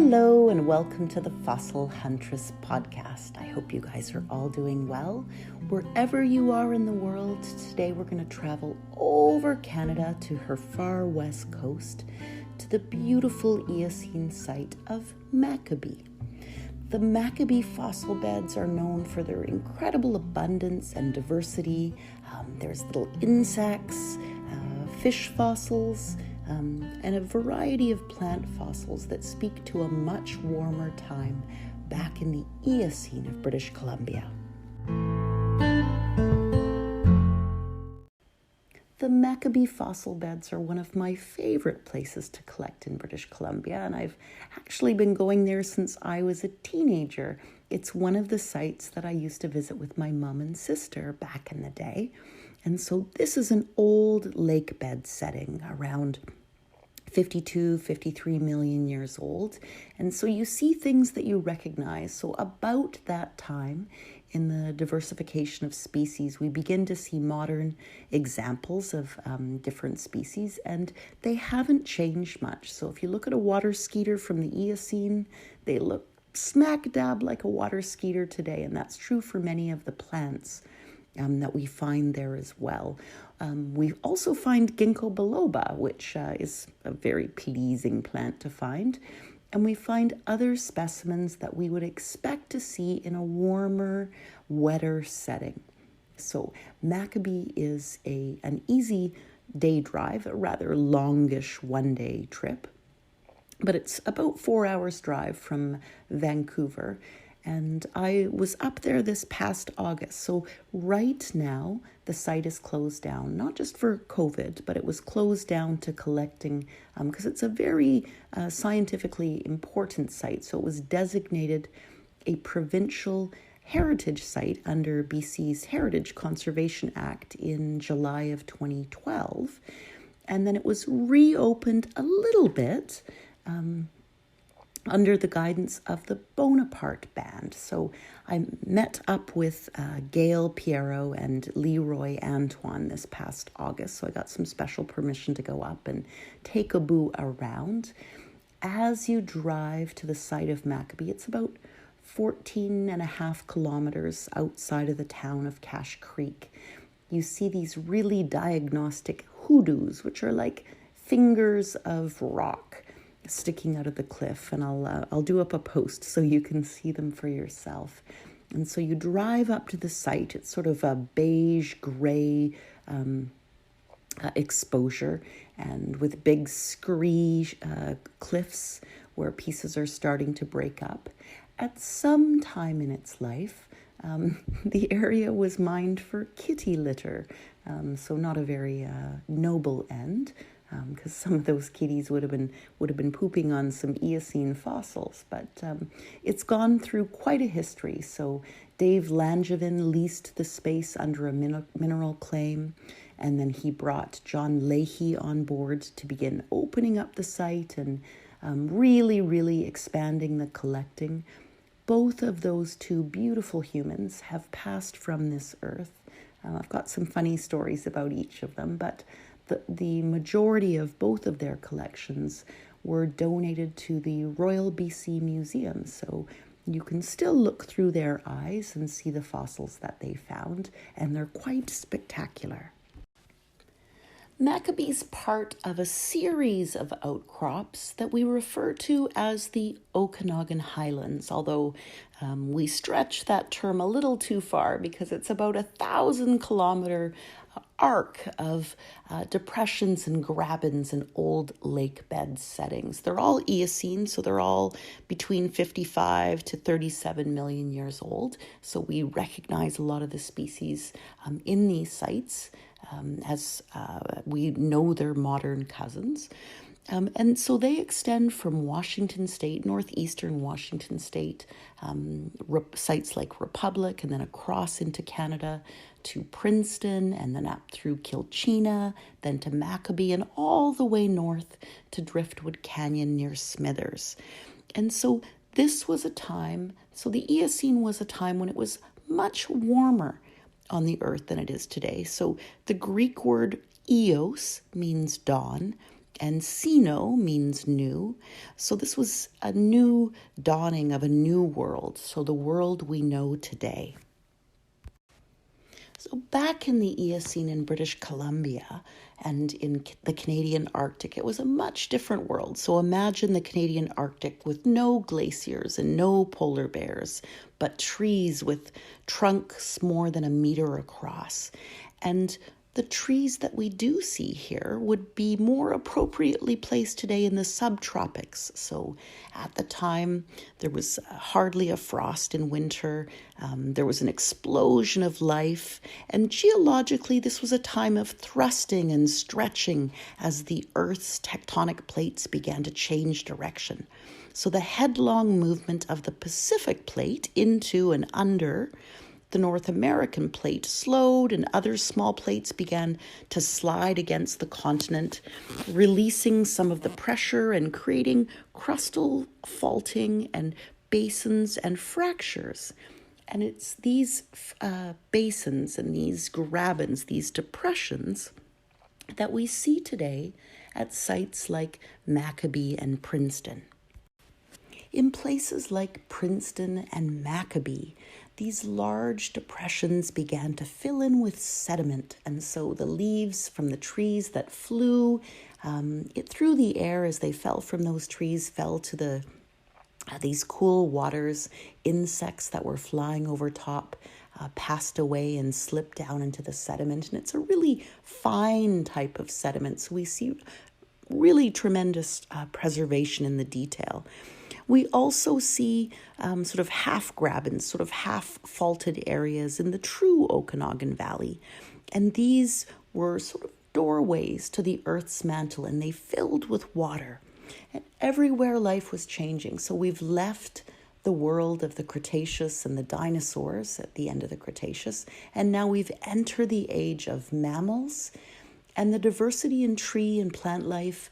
Hello and welcome to the Fossil Huntress podcast. I hope you guys are all doing well. Wherever you are in the world, today we're going to travel over Canada to her far west coast to the beautiful Eocene site of McAbee. The McAbee Fossil Beds are known for their incredible abundance and diversity. There's little insects, fish fossils, and a variety of plant fossils that speak to a much warmer time back in the Eocene of British Columbia. The McAbee Fossil Beds are one of my favorite places to collect in British Columbia, and I've actually been going there since I was a teenager. It's one of the sites that I used to visit with my mom and sister back in the day. And so this is an old lake bed setting around 53 million years old. And so you see things that you recognize. So about that time in the diversification of species, we begin to see modern examples of different species, and they haven't changed much. So if you look at a water skeeter from the Eocene, they look smack dab like a water skeeter today. And that's true for many of the plants that we find there as well. We also find Ginkgo Biloba, which is a very pleasing plant to find. And we find other specimens that we would expect to see in a warmer, wetter setting. So McAbee is an easy day drive, a rather longish one-day trip. But it's about 4 hours drive from Vancouver. And I was up there this past August. So right now, the site is closed down, not just for COVID, but it was closed down to collecting because it's a very scientifically important site. So it was designated a provincial heritage site under BC's Heritage Conservation Act in July of 2012. And then it was reopened a little bit under the guidance of the Bonaparte Band. So I met up with Gail Piero and Leroy Antoine this past August. So I got some special permission to go up and take a boo around. As you drive to the site of McAbee, it's about 14 and a half kilometers outside of the town of Cache Creek. You see these really diagnostic hoodoos, which are like fingers of rock sticking out of the cliff, and I'll do up a post so you can see them for yourself. And so you drive up to the site. It's sort of a beige gray exposure, and with big scree cliffs where pieces are starting to break up. At some time in its life, the area was mined for kitty litter, so not a very noble end. Because some of those kitties would have been pooping on some Eocene fossils, but it's gone through quite a history. So Dave Langevin leased the space under a mineral claim, and then he brought John Leahy on board to begin opening up the site and really expanding the collecting. Both of those two beautiful humans have passed from this earth. I've got some funny stories about each of them, but the majority of both of their collections were donated to the Royal BC Museum. So you can still look through their eyes and see the fossils that they found, and they're quite spectacular. McAbee's part of a series of outcrops that we refer to as the Okanagan Highlands, although we stretch that term a little too far because it's about 1,000-kilometer arc of depressions and grabens and old lake bed settings. They're all Eocene, so they're all between 55 to 37 million years old. So we recognize a lot of the species in these sites as we know they're modern cousins. And so they extend from Washington State, northeastern Washington State, sites like Republic, and then across into Canada to Princeton, and then up through Kilchina, then to McAbee, and all the way north to Driftwood Canyon near Smithers. And so this was a time, so the Eocene was a time when it was much warmer on the earth than it is today. So the Greek word eos means dawn, And sino means new. So this was a new dawning of a new world. So the world we know today. So back in the Eocene in British Columbia and in the Canadian Arctic, it was a much different world. So imagine the Canadian Arctic with no glaciers and no polar bears, but trees with trunks more than a meter across. And the trees that we do see here would be more appropriately placed today in the subtropics. So at the time, there was hardly a frost in winter. There was an explosion of life. And geologically, this was a time of thrusting and stretching as the Earth's tectonic plates began to change direction. So the headlong movement of the Pacific plate into and under the North American plate slowed, and other small plates began to slide against the continent, releasing some of the pressure and creating crustal faulting and basins and fractures. And it's these basins and these grabens, these depressions, that we see today at sites like McAbee and Princeton. In places like Princeton and McAbee, these large depressions began to fill in with sediment, and so the leaves from the trees that flew through the air as they fell from those trees fell to these cool waters. Insects that were flying over top passed away and slipped down into the sediment, and it's a really fine type of sediment, so we see really tremendous preservation in the detail. We also see sort of half grabens, sort of half faulted areas in the true Okanagan Valley. And these were sort of doorways to the Earth's mantle, and they filled with water. And everywhere life was changing. So we've left the world of the Cretaceous and the dinosaurs at the end of the Cretaceous, and now we've entered the age of mammals and the diversity in tree and plant life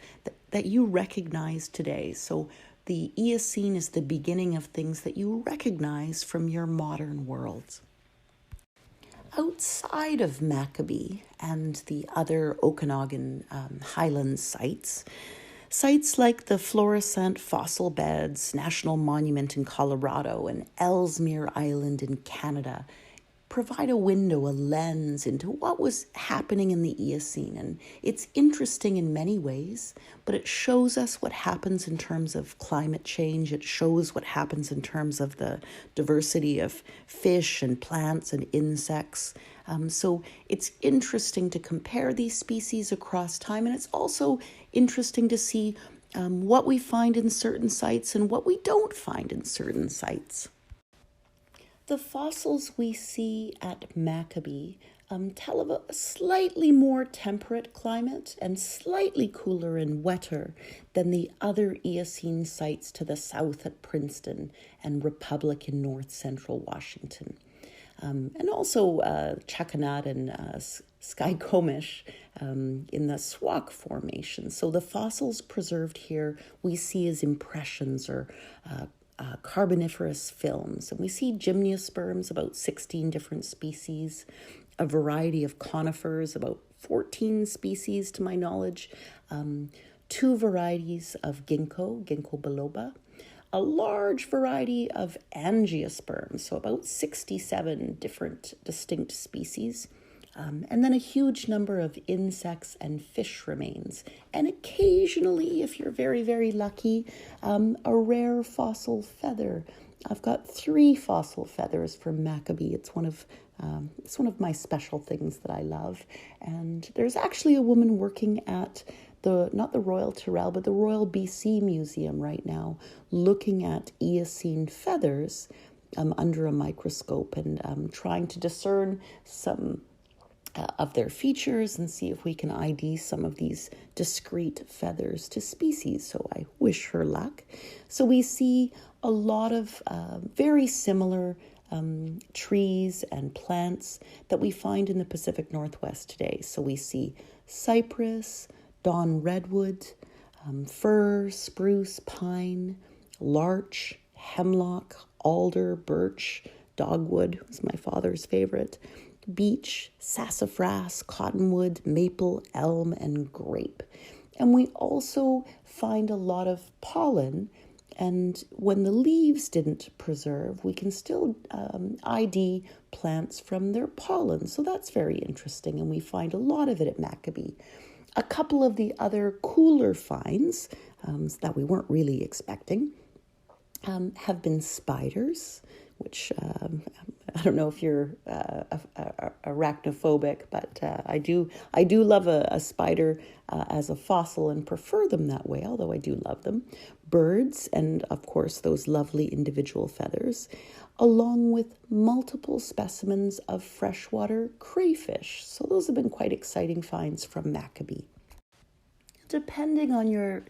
that you recognize today. So the Eocene is the beginning of things that you recognize from your modern world. Outside of McAbee and the other Okanagan Highlands sites like the Florissant Fossil Beds National Monument in Colorado and Ellesmere Island in Canada provide a window, a lens into what was happening in the Eocene. And it's interesting in many ways, but it shows us what happens in terms of climate change. It shows what happens in terms of the diversity of fish and plants and insects. So it's interesting to compare these species across time, and it's also interesting to see what we find in certain sites and what we don't find in certain sites. The fossils we see at McAbee tell of a slightly more temperate climate and slightly cooler and wetter than the other Eocene sites to the south at Princeton and Republic in north central Washington. And also Chakanat and Skykomish in the Swak Formation. So the fossils preserved here we see as impressions or carboniferous films. And we see gymnosperms, about 16 different species, a variety of conifers, about 14 species to my knowledge, 2 varieties of Ginkgo Biloba, a large variety of angiosperms, so about 67 different distinct species, and then a huge number of insects and fish remains. And occasionally, if you're very, very lucky, a rare fossil feather. I've got 3 fossil feathers from McAbee. It's one of my special things that I love. And there's actually a woman working at not the Royal Tyrrell, but the Royal BC Museum right now, looking at Eocene feathers under a microscope and trying to discern some of their features and see if we can ID some of these discrete feathers to species. So I wish her luck. So we see a lot of very similar trees and plants that we find in the Pacific Northwest today. So we see cypress, dawn redwood, fir, spruce, pine, larch, hemlock, alder, birch, dogwood, who's my father's favorite, beech, sassafras, cottonwood, maple, elm, and grape. And we also find a lot of pollen. And when the leaves didn't preserve, we can still ID plants from their pollen. So that's very interesting. And we find a lot of it at McAbee. A couple of the other cooler finds that we weren't really expecting have been spiders, which I don't know if you're arachnophobic, but I do love a spider as a fossil and prefer them that way, although I do love them. Birds, and of course those lovely individual feathers, along with multiple specimens of freshwater crayfish. So those have been quite exciting finds from McAbee. Depending on your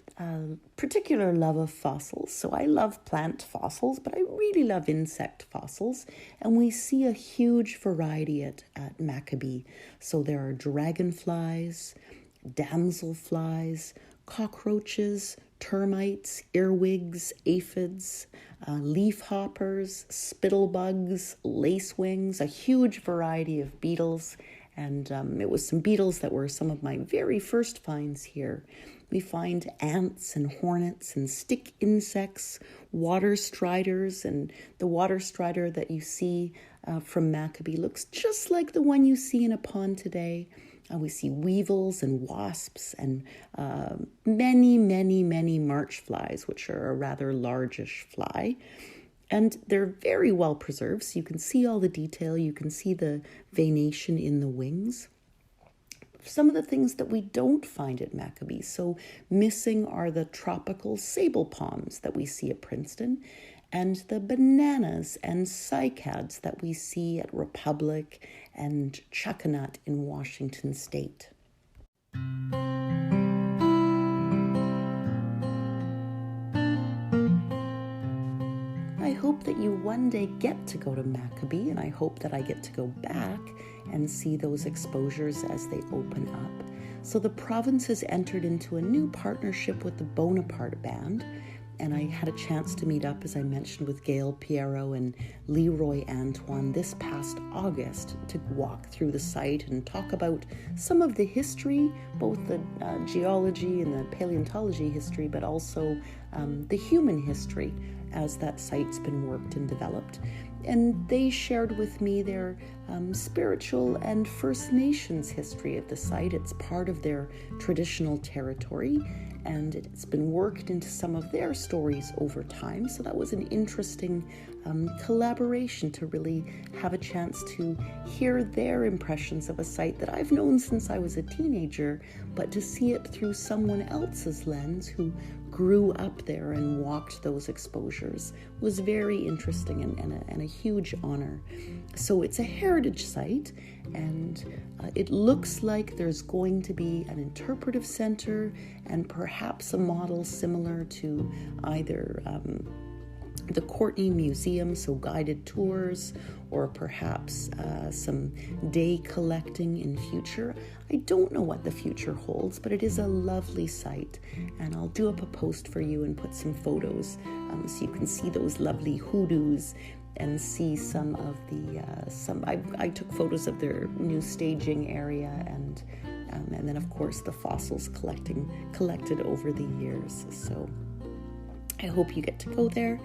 particular love of fossils. So I love plant fossils, but I really love insect fossils. And we see a huge variety at McAbee. So there are dragonflies, damselflies, cockroaches, termites, earwigs, aphids, leafhoppers, spittlebugs, lacewings, a huge variety of beetles. And it was some beetles that were some of my very first finds here. We find ants and hornets and stick insects, water striders, and the water strider that you see from McAbee looks just like the one you see in a pond today. We see weevils and wasps and many, many, many march flies, which are a rather largish fly. And they're very well preserved, so you can see all the detail. You can see the veination in the wings. Some of the things that we don't find at McAbee, so missing are the tropical sable palms that we see at Princeton, and the bananas and cycads that we see at Republic and Chuckanut in Washington State. I hope that you one day get to go to McAbee, and I hope that I get to go back and see those exposures as they open up. So the province has entered into a new partnership with the Bonaparte Band, and I had a chance to meet up, as I mentioned, with Gail Piero and Leroy Antoine this past August to walk through the site and talk about some of the history, both the geology and the paleontology history, but also the human history as that site's been worked and developed. And they shared with me their spiritual and First Nations history of the site. It's part of their traditional territory, and it's been worked into some of their stories over time. So that was an interesting collaboration to really have a chance to hear their impressions of a site that I've known since I was a teenager, but to see it through someone else's lens who grew up there and walked those exposures was very interesting and a huge honor. So it's a heritage site, and it looks like there's going to be an interpretive center and perhaps a model similar to either the Courtney Museum, so guided tours, or perhaps some day collecting in future. I don't know what the future holds, but it is a lovely site, and I'll do up a post for you and put some photos so you can see those lovely hoodoos and see some of the I took photos of their new staging area and then of course the fossils collected over the years. So I hope you get to go there,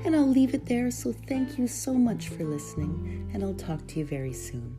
and I'll leave it there. So thank you so much for listening, and I'll talk to you very soon.